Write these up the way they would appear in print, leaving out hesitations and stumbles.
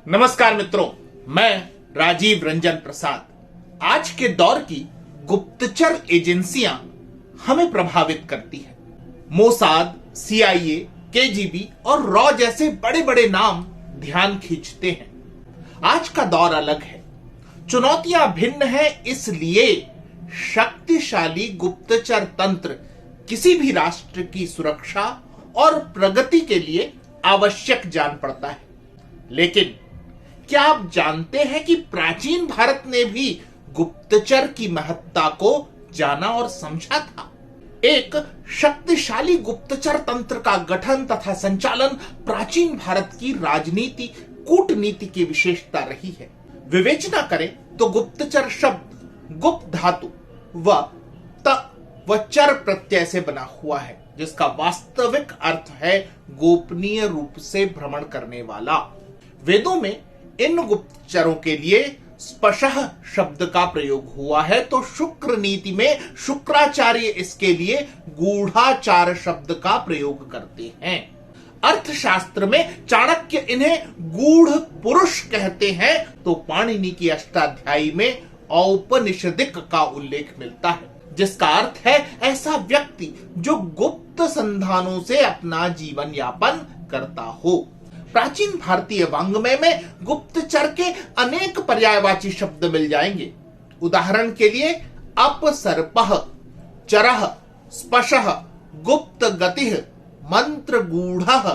नमस्कार मित्रों, मैं राजीव रंजन प्रसाद। आज के दौर की गुप्तचर एजेंसियां हमें प्रभावित करती हैं। मोसाद, सीआईए, केजीबी और रॉ जैसे बड़े बड़े नाम ध्यान खींचते हैं। आज का दौर अलग है, चुनौतियां भिन्न हैं, इसलिए शक्तिशाली गुप्तचर तंत्र किसी भी राष्ट्र की सुरक्षा और प्रगति के लिए आवश्यक जान पड़ता है। लेकिन क्या आप जानते हैं कि प्राचीन भारत ने भी गुप्तचर की महत्ता को जाना और समझा था? एक शक्तिशाली गुप्तचर तंत्र का गठन तथा संचालन प्राचीन भारत की राजनीति, कूटनीति की विशेषता रही है। विवेचना करें तो गुप्तचर शब्द गुप्त धातु व चर प्रत्यय से बना हुआ है, जिसका वास्तविक अर्थ है गोपनीय रूप से भ्रमण करने वाला। वेदों में इन गुप्तचरों के लिए स्पशः शब्द का प्रयोग हुआ है, तो शुक्र नीति में शुक्राचार्य इसके लिए गूढ़ाचार शब्द का प्रयोग करते हैं। अर्थशास्त्र में चाणक्य इन्हें गूढ़ पुरुष कहते हैं, तो पाणिनि की अष्टाध्यायी में औपनिषदिक का उल्लेख मिलता है, जिसका अर्थ है ऐसा व्यक्ति जो गुप्त संधानों से अपना जीवन यापन करता हो। प्राचीन भारतीय वाङ्मय में गुप्तचर के अनेक पर्यायवाची शब्द मिल जाएंगे। उदाहरण के लिए अपसर्पः, चरः, स्पशः, गुप्त गतिः, मंत्र गूढ़ः,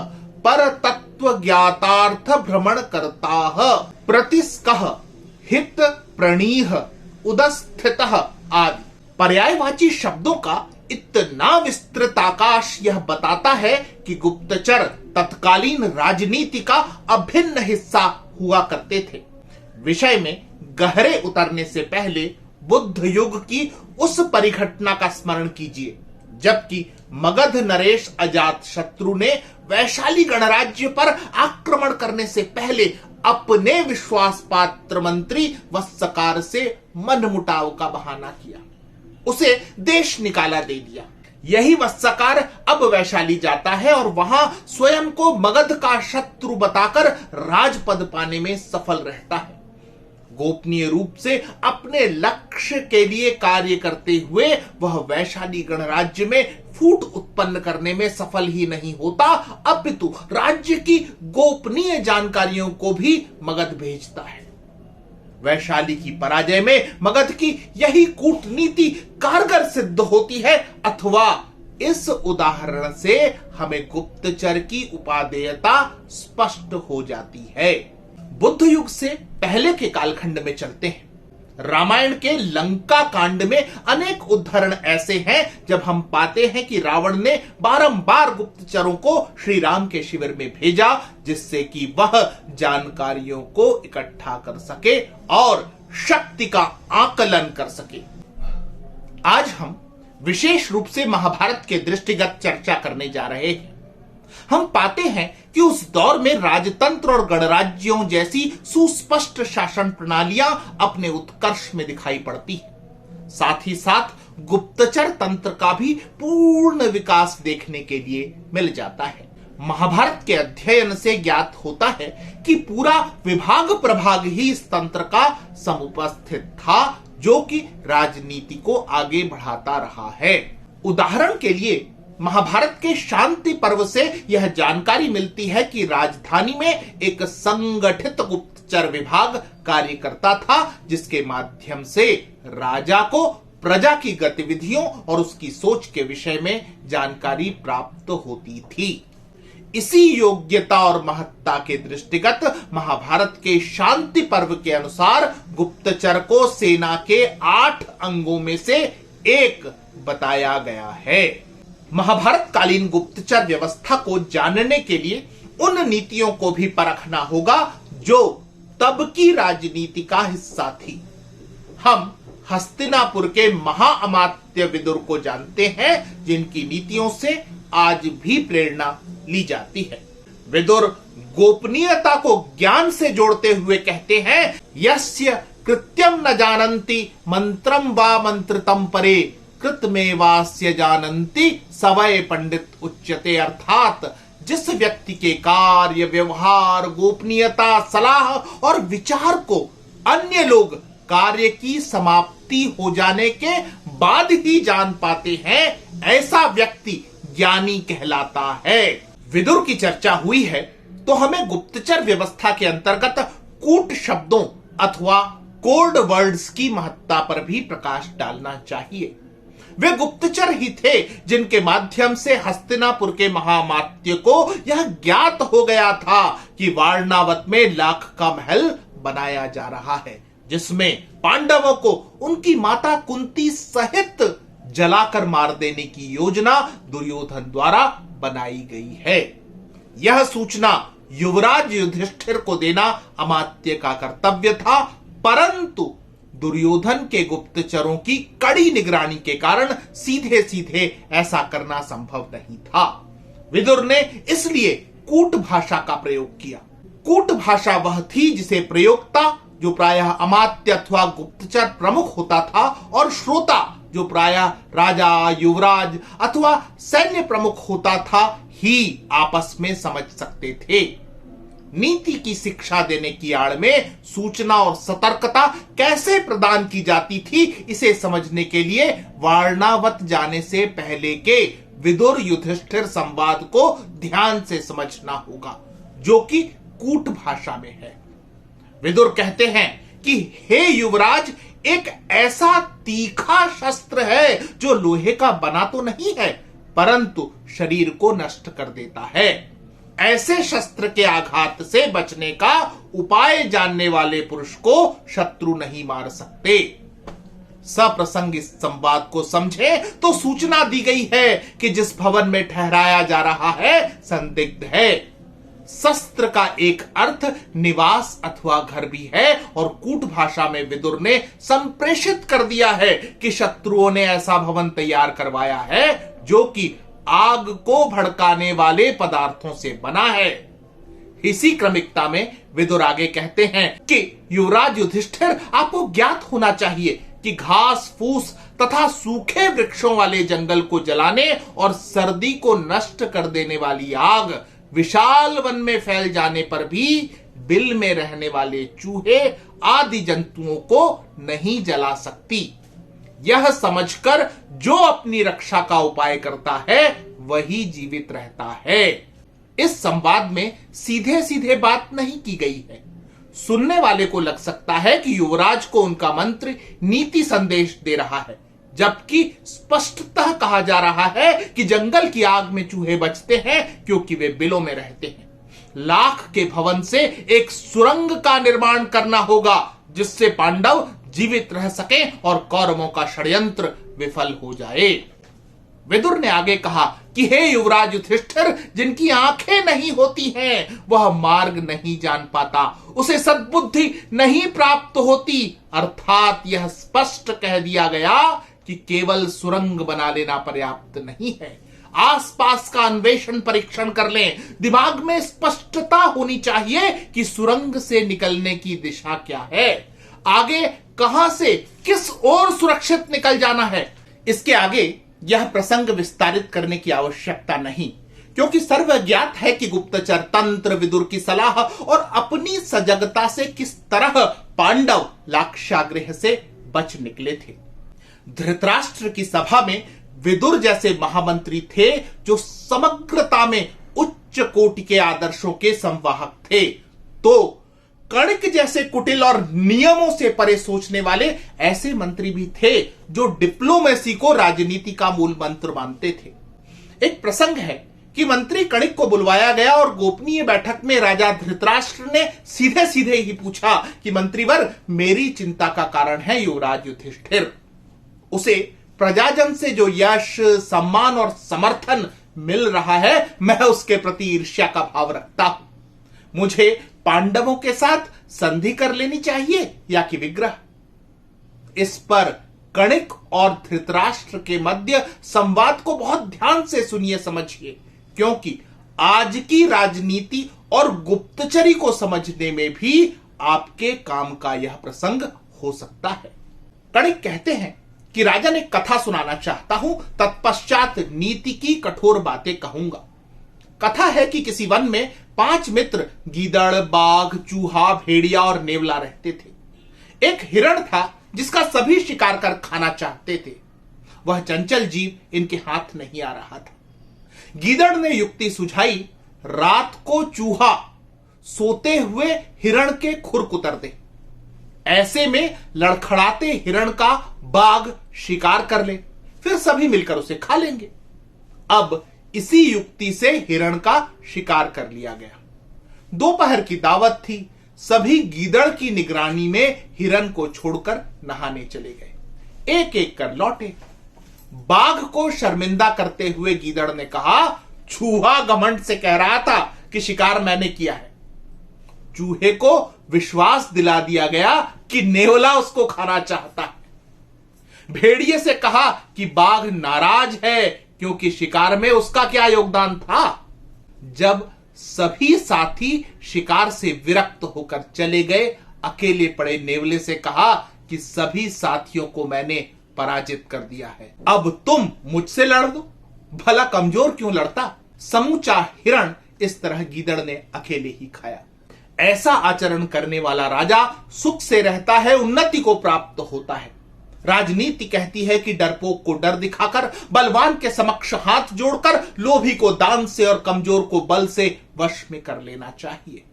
पर तत्व ज्ञातार्थ भ्रमण करताः, प्रतिस्कः, हित प्रणीह, उदस्थितः आदि। पर्यायवाची शब्दों का इतना विस्तृत आकाश यह बताता है कि गुप्तचर तत्कालीन राजनीति का अभिन्न हिस्सा हुआ करते थे। विषय में गहरे उतरने से पहले बुद्ध युग की उस परिघटना का स्मरण कीजिए, जबकि मगध नरेश अजात शत्रु ने वैशाली गणराज्य पर आक्रमण करने से पहले अपने विश्वास पात्र मंत्री वत्सकार से मनमुटाव का बहाना किया, उसे देश निकाला दे दिया। यही वत्सकार अब वैशाली जाता है और वहां स्वयं को मगध का शत्रु बताकर राजपद पाने में सफल रहता है। गोपनीय रूप से अपने लक्ष्य के लिए कार्य करते हुए वह वैशाली गणराज्य में फूट उत्पन्न करने में सफल ही नहीं होता, अपितु राज्य की गोपनीय जानकारियों को भी मगध भेजता है। वैशाली की पराजय में मगध की यही कूटनीति कारगर सिद्ध होती है, अथवा इस उदाहरण से हमें गुप्तचर की उपादेयता स्पष्ट हो जाती है। बुद्ध युग से पहले के कालखंड में चलते हैं। रामायण के लंका कांड में अनेक उदाहरण ऐसे हैं जब हम पाते हैं कि रावण ने बारंबार गुप्तचरों को श्री राम के शिविर में भेजा, जिससे कि वह जानकारियों को इकट्ठा कर सके और शक्ति का आकलन कर सके। आज हम विशेष रूप से महाभारत के दृष्टिगत चर्चा करने जा रहे हैं। हम पाते हैं कि उस दौर में राजतंत्र और गणराज्यों जैसी सुस्पष्ट शासन प्रणालियां अपने उत्कर्ष में दिखाई पड़ती हैं। साथ ही साथ गुप्तचर तंत्र का भी पूर्ण विकास देखने के लिए मिल जाता है। महाभारत के अध्ययन से ज्ञात होता है कि पूरा विभाग प्रभाग ही इस तंत्र का समुपस्थित था, जो कि राजनीति को आगे बढ़ाता रहा है। उदाहरण के लिए महाभारत के शांति पर्व से यह जानकारी मिलती है कि राजधानी में एक संगठित गुप्तचर विभाग कार्य करता था, जिसके माध्यम से राजा को प्रजा की गतिविधियों और उसकी सोच के विषय में जानकारी प्राप्त होती थी। इसी योग्यता और महत्ता के दृष्टिगत महाभारत के शांति पर्व के अनुसार गुप्तचर को सेना के 8 अंगों में से एक बताया गया है। महाभारत कालीन गुप्तचर व्यवस्था को जानने के लिए उन नीतियों को भी परखना होगा जो तब की राजनीति का हिस्सा थी। हम हस्तिनापुर के महाअमात्य विदुर को जानते हैं, जिनकी नीतियों से आज भी प्रेरणा ली जाती है। विदुर गोपनीयता को ज्ञान से जोड़ते हुए कहते हैं, यस्य कृत्यम न जानन्ति मंत्रम वा मंत्रतम परे कृतमेवास्य जानन्ति सवय पंडित उच्यते। अर्थात जिस व्यक्ति के कार्य, व्यवहार, गोपनीयता, सलाह और विचार को अन्य लोग कार्य की समाप्ति हो जाने के बाद ही जान पाते हैं, ऐसा व्यक्ति ज्ञानी कहलाता है। विदुर की चर्चा हुई है तो हमें गुप्तचर व्यवस्था के अंतर्गत कूट शब्दों अथवा कोड वर्ड्स की महत्ता पर भी प्रकाश डालना चाहिए। वे गुप्तचर ही थे जिनके माध्यम से हस्तिनापुर के महामात्य को यह ज्ञात हो गया था कि वारणावत में लाख का महल बनाया जा रहा है, जिसमें पांडवों को उनकी माता कुंती सहित जलाकर मार देने की योजना दुर्योधन द्वारा बनाई गई है। यह सूचना युवराज युधिष्ठिर को देना अमात्य का कर्तव्य था, परंतु दुर्योधन के गुप्तचरों की कड़ी निगरानी के कारण सीधे सीधे ऐसा करना संभव नहीं था। विदुर ने इसलिए कूट भाषा का प्रयोग किया। कूट भाषा वह थी जिसे प्रयोक्ता, जो प्रायः अमात्य अथवा गुप्तचर प्रमुख होता था, और श्रोता, जो प्रायः राजा, युवराज अथवा सैन्य प्रमुख होता था, ही आपस में समझ सकते थे। नीति की शिक्षा देने की आड़ में सूचना और सतर्कता कैसे प्रदान की जाती थी, इसे समझने के लिए वारणावत जाने से पहले के विदुर युधिष्ठिर संवाद को ध्यान से समझना होगा, जो कि कूट भाषा में है। विदुर कहते हैं कि हे युवराज, एक ऐसा तीखा शस्त्र है जो लोहे का बना तो नहीं है, परंतु शरीर को नष्ट कर देता है। ऐसे शस्त्र के आघात से बचने का उपाय जानने वाले पुरुष को शत्रु नहीं मार सकते। सप्रसंग इस संवाद को समझे तो सूचना दी गई है कि जिस भवन में ठहराया जा रहा है संदिग्ध है। शस्त्र का एक अर्थ निवास अथवा घर भी है, और कूट भाषा में विदुर ने संप्रेषित कर दिया है कि शत्रुओं ने ऐसा भवन तैयार करवाया है जो कि आग को भड़काने वाले पदार्थों से बना है। इसी क्रमिकता में विदुर आगे कहते हैं कि युवराज युधिष्ठिर, आपको ज्ञात होना चाहिए कि घास फूस तथा सूखे वृक्षों वाले जंगल को जलाने और सर्दी को नष्ट कर देने वाली आग विशाल वन में फैल जाने पर भी बिल में रहने वाले चूहे आदि जंतुओं को नहीं जला सकती। यह समझकर जो अपनी रक्षा का उपाय करता है वही जीवित रहता है। इस संवाद में सीधे सीधे बात नहीं की गई है। सुनने वाले को लग सकता है कि युवराज को उनका मंत्री नीति संदेश दे रहा है, जबकि स्पष्टतः कहा जा रहा है कि जंगल की आग में चूहे बचते हैं क्योंकि वे बिलों में रहते हैं। लाख के भवन से एक सुरंग का निर्माण करना होगा जिससे पांडव जीवित रह सके और कौरवों का षड्यंत्र विफल हो जाए। विदुर ने आगे कहा कि हे युवराज युधिष्ठिर, जिनकी आंखें नहीं होती हैं वह मार्ग नहीं जान पाता, उसे सद्बुद्धि नहीं प्राप्त होती। अर्थात यह स्पष्ट कह दिया गया कि केवल सुरंग बना लेना पर्याप्त नहीं है। आसपास का अन्वेषण परीक्षण कर लें। दिमाग में स्पष्टता होनी चाहिए कि सुरंग से निकलने की दिशा क्या है, आगे कहां से किस ओर सुरक्षित निकल जाना है। इसके आगे यह प्रसंग विस्तारित करने की आवश्यकता नहीं, क्योंकि सर्वज्ञात है कि गुप्तचर तंत्र, विदुर की सलाह और अपनी सजगता से किस तरह पांडव लाक्षागृह से बच निकले थे। धृतराष्ट्र की सभा में विदुर जैसे महामंत्री थे जो समग्रता में उच्च कोटि के आदर्शों के संवाहक थे, तो कणिक जैसे कुटिल और नियमों से परे सोचने वाले ऐसे मंत्री भी थे जो डिप्लोमेसी को राजनीति का मूल मंत्र मानते थे। एक प्रसंग है कि मंत्री कणिक को बुलवाया गया और गोपनीय बैठक में राजा धृतराष्ट्र ने सीधे सीधे ही पूछा कि मंत्रीवर, मेरी चिंता का कारण है युवराज युधिष्ठिर। उसे प्रजाजन से जो यश, सम्मान और समर्थन मिल रहा है, मैं उसके प्रति ईर्ष्या का भाव रखता हूं। मुझे पांडवों के साथ संधि कर लेनी चाहिए या कि विग्रह। इस पर कणिक और धृतराष्ट्र के मध्य संवाद को बहुत ध्यान से सुनिए, समझिए, क्योंकि आज की राजनीति और गुप्तचरी को समझने में भी आपके काम का यह प्रसंग हो सकता है। कणिक कहते हैं कि राजा ने कथा सुनाना चाहता हूं, तत्पश्चात नीति की कठोर बातें कहूंगा। कथा है कि किसी वन में 5 मित्र गीदड़, बाघ, चूहा, भेड़िया और नेवला रहते थे। एक हिरण था जिसका सभी शिकार कर खाना चाहते थे। वह चंचल जीव इनके हाथ नहीं आ रहा था। गीदड़ ने युक्ति सुझाई, रात को चूहा सोते हुए हिरण के खुर कुतर दे। ऐसे में लड़खड़ाते हिरण का बाघ शिकार कर ले, फिर सभी मिलकर उसे खा लेंगे। अब इसी युक्ति से हिरण का शिकार कर लिया गया। दोपहर की दावत थी। सभी गीदड़ की निगरानी में हिरण को छोड़कर नहाने चले गए। एक एक कर लौटे। बाघ को शर्मिंदा करते हुए गीदड़ ने कहा, चूहा घमंड से कह रहा था कि शिकार मैंने किया है। चूहे को विश्वास दिला दिया गया कि नेवला उसको खाना चाहता है। भेड़िए से कहा कि बाघ नाराज है क्योंकि शिकार में उसका क्या योगदान था। जब सभी साथी शिकार से विरक्त होकर चले गए, अकेले पड़े नेवले से कहा कि सभी साथियों को मैंने पराजित कर दिया है, अब तुम मुझसे लड़ दो। भला कमजोर क्यों लड़ता। समूचा हिरण इस तरह गीदड़ ने अकेले ही खाया। ऐसा आचरण करने वाला राजा सुख से रहता है, उन्नति को प्राप्त होता है। राजनीति कहती है कि डरपोक को डर दिखाकर, बलवान के समक्ष हाथ जोड़कर, लोभी को दान से और कमजोर को बल से वश में कर लेना चाहिए।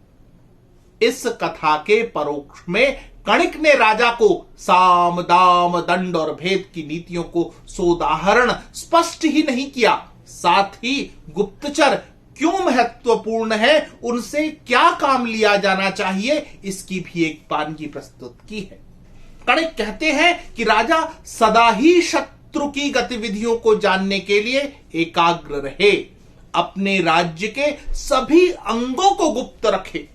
इस कथा के परोक्ष में कणिक ने राजा को साम, दाम, दंड और भेद की नीतियों को सोदाहरण स्पष्ट ही नहीं किया, साथ ही गुप्तचर क्यों महत्वपूर्ण है, उनसे क्या काम लिया जाना चाहिए, इसकी भी एक वानगी प्रस्तुत की है। कणिक कहते हैं कि राजा सदा ही शत्रु की गतिविधियों को जानने के लिए एकाग्र रहे, अपने राज्य के सभी अंगों को गुप्त रखे।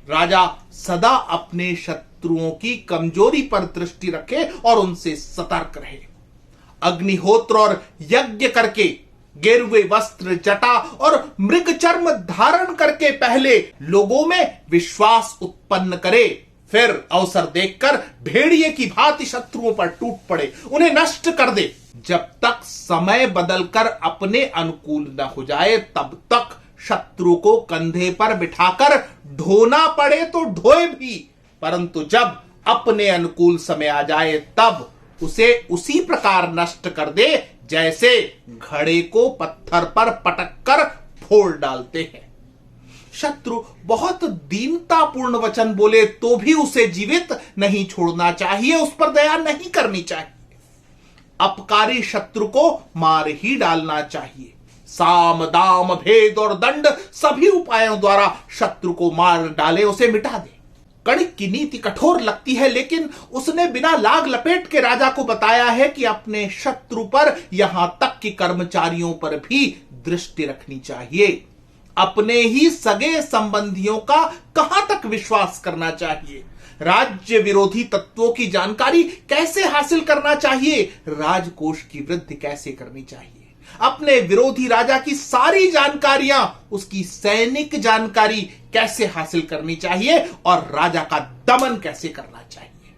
राजा सदा अपने शत्रुओं की कमजोरी पर दृष्टि रखे और उनसे सतर्क रहे। अग्निहोत्र और यज्ञ करके, गेरुए वस्त्र, जटा और मृग चर्म धारण करके पहले लोगों में विश्वास उत्पन्न करे, फिर अवसर देखकर भेड़िए की भांति शत्रुओं पर टूट पड़े, उन्हें नष्ट कर दे। जब तक समय बदलकर अपने अनुकूल न हो जाए, तब तक शत्रु को कंधे पर बिठाकर ढोना पड़े तो ढोए भी, परंतु जब अपने अनुकूल समय आ जाए तब उसे उसी प्रकार नष्ट कर दे जैसे घड़े को पत्थर पर पटक कर फोड़ डालते हैं। शत्रु बहुत दीनतापूर्ण वचन बोले तो भी उसे जीवित नहीं छोड़ना चाहिए, उस पर दया नहीं करनी चाहिए। अपकारी शत्रु को मार ही डालना चाहिए। साम, दाम, भेद और दंड सभी उपायों द्वारा शत्रु को मार डाले, उसे मिटा दे। कणिक की नीति कठोर लगती है, लेकिन उसने बिना लाग लपेट के राजा को बताया है कि अपने शत्रु पर, यहां तक कि कर्मचारियों पर भी दृष्टि रखनी चाहिए। अपने ही सगे संबंधियों का कहां तक विश्वास करना चाहिए, राज्य विरोधी तत्वों की जानकारी कैसे हासिल करना चाहिए, राजकोष की वृद्धि कैसे करनी चाहिए, अपने विरोधी राजा की सारी जानकारियां, उसकी सैनिक जानकारी कैसे हासिल करनी चाहिए और राजा का दमन कैसे करना चाहिए।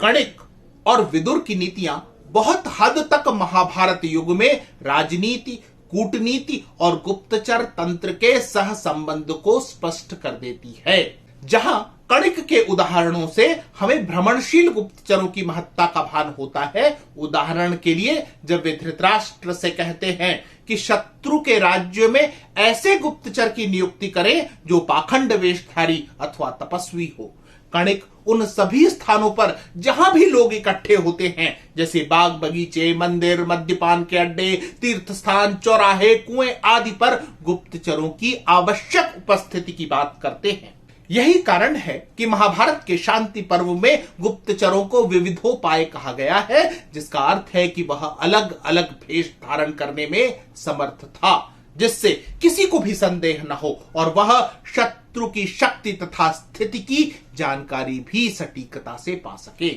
कणिक और विदुर की नीतियां बहुत हद तक महाभारत युग में राजनीति, कूटनीति और गुप्तचर तंत्र के सह संबंध को स्पष्ट कर देती है। जहां कणिक के उदाहरणों से हमें भ्रमणशील गुप्तचरों की महत्ता का भान होता है। उदाहरण के लिए जब वे धृतराष्ट्र से कहते हैं कि शत्रु के राज्य में ऐसे गुप्तचर की नियुक्ति करें जो पाखंड वेशधारी अथवा तपस्वी हो। कणिक उन सभी स्थानों पर जहां भी लोग इकट्ठे होते हैं, जैसे बाग बगीचे, मंदिर, मद्यपान के अड्डे, तीर्थ स्थान, चौराहे, कुएं आदि पर गुप्तचरों की आवश्यक उपस्थिति की बात करते हैं। यही कारण है कि महाभारत के शांति पर्व में गुप्तचरों को विविधोपाय कहा गया है, जिसका अर्थ है कि वह अलग अलग भेष धारण करने में समर्थ था, जिससे किसी को भी संदेह न हो और वह शत्रु की शक्ति तथा स्थिति की जानकारी भी सटीकता से पा सके।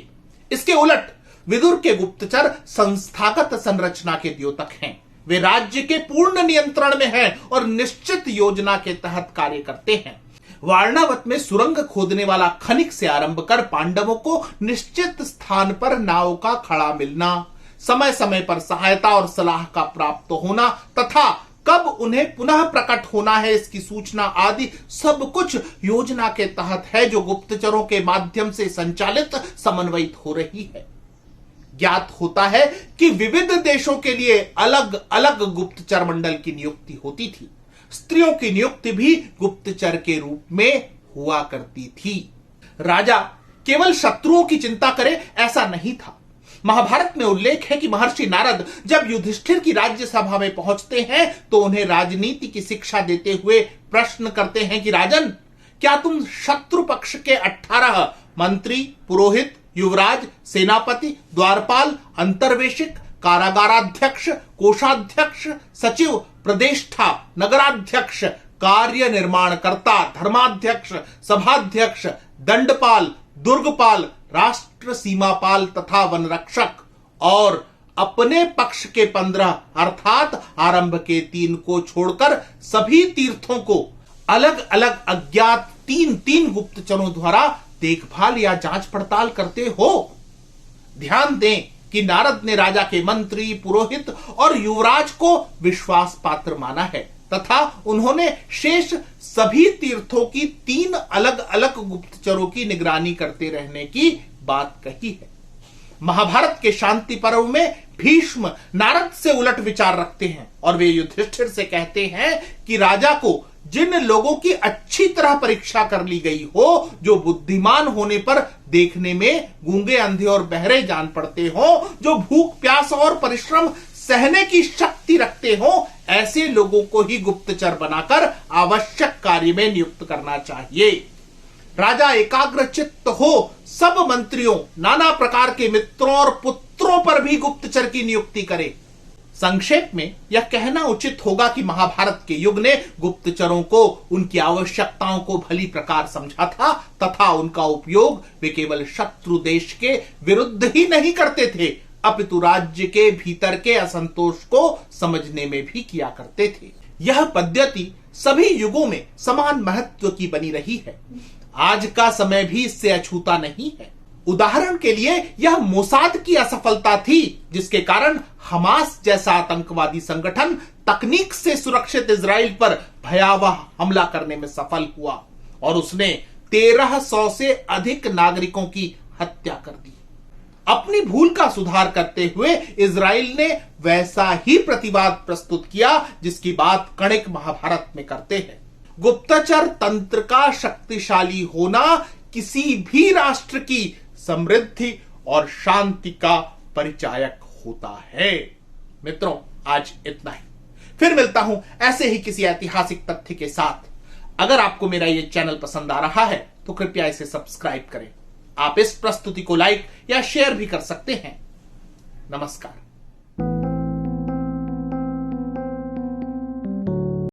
इसके उलट विदुर के गुप्तचर संस्थागत संरचना के द्योतक हैं। वे राज्य के पूर्ण नियंत्रण में हैं और निश्चित योजना के तहत कार्य करते हैं। वारणावत में सुरंग खोदने वाला खनिक से आरंभ कर पांडवों को निश्चित स्थान पर नाव का खड़ा मिलना, समय समय पर सहायता और सलाह का प्राप्त होना तथा कब उन्हें पुनः प्रकट होना है इसकी सूचना आदि सब कुछ योजना के तहत है, जो गुप्तचरों के माध्यम से संचालित समन्वित हो रही है। ज्ञात होता है कि विविध देशों के लिए अलग अलग गुप्तचर मंडल की नियुक्ति होती थी। स्त्रियों की नियुक्ति भी गुप्तचर के रूप में हुआ करती थी। राजा केवल शत्रुओं की चिंता करे ऐसा नहीं था। महाभारत में उल्लेख है कि महर्षि नारद जब युधिष्ठिर की राज्यसभा में पहुंचते हैं तो उन्हें राजनीति की शिक्षा देते हुए प्रश्न करते हैं कि राजन, क्या तुम शत्रु पक्ष के 18 मंत्री, पुरोहित, युवराज, सेनापति, द्वारपाल, अंतर्वेशिक, कारागाराध्यक्ष, कोषाध्यक्ष, सचिव, प्रदेष्टा, नगराध्यक्ष, कार्य निर्माणकर्ता, धर्माध्यक्ष, सभाध्यक्ष, दंडपाल, दुर्गपाल, राष्ट्र सीमापाल तथा वनरक्षक और अपने पक्ष के 15 अर्थात आरंभ के 3 को छोड़कर सभी तीर्थों को अलग अलग अज्ञात 3 गुप्तचरों द्वारा देखभाल या जांच पड़ताल करते हो? ध्यान दें कि नारद ने राजा के मंत्री, पुरोहित और युवराज को विश्वास पात्र माना है तथा उन्होंने शेष सभी तीर्थों की 3 अलग अलग गुप्तचरों की निगरानी करते रहने की बात कही है। महाभारत के शांति पर्व में भीष्म नारद से उलट विचार रखते हैं और वे युधिष्ठिर से कहते हैं कि राजा को जिन लोगों की अच्छी तरह परीक्षा कर ली गई हो, जो बुद्धिमान होने पर देखने में गूंगे, अंधे और बहरे जान पड़ते हो, जो भूख, प्यास और परिश्रम सहने की शक्ति रखते हो, ऐसे लोगों को ही गुप्तचर बनाकर आवश्यक कार्य में नियुक्त करना चाहिए। राजा एकाग्रचित्त हो सब मंत्रियों, नाना प्रकार के मित्रों और पुत्रों पर भी गुप्तचर की नियुक्ति करे। संक्षेप में यह कहना उचित होगा कि महाभारत के युग ने गुप्तचरों को उनकी आवश्यकताओं को भली प्रकार समझा था तथा उनका उपयोग वे केवल शत्रु देश के विरुद्ध ही नहीं करते थे, अपितु राज्य के भीतर के असंतोष को समझने में भी किया करते थे। यह पद्धति सभी युगों में समान महत्व की बनी रही है। आज का समय भी इससे अछूता नहीं है। उदाहरण के लिए यह मोसाद की असफलता थी, जिसके कारण हमास जैसा आतंकवादी संगठन तकनीक से सुरक्षित इजराइल पर भयावह हमला करने में सफल हुआ और उसने 1300 से अधिक नागरिकों की हत्या कर दी। अपनी भूल का सुधार करते हुए इजराइल ने वैसा ही प्रतिवाद प्रस्तुत किया जिसकी बात कणिक महाभारत में करते हैं। गुप्तचर तंत्र का शक्तिशाली होना किसी भी राष्ट्र की समृद्धि और शांति का परिचायक होता है। मित्रों, आज इतना ही। फिर मिलता हूं ऐसे ही किसी ऐतिहासिक तथ्य के साथ। अगर आपको मेरा यह चैनल पसंद आ रहा है तो कृपया इसे सब्सक्राइब करें। आप इस प्रस्तुति को लाइक या शेयर भी कर सकते हैं। नमस्कार।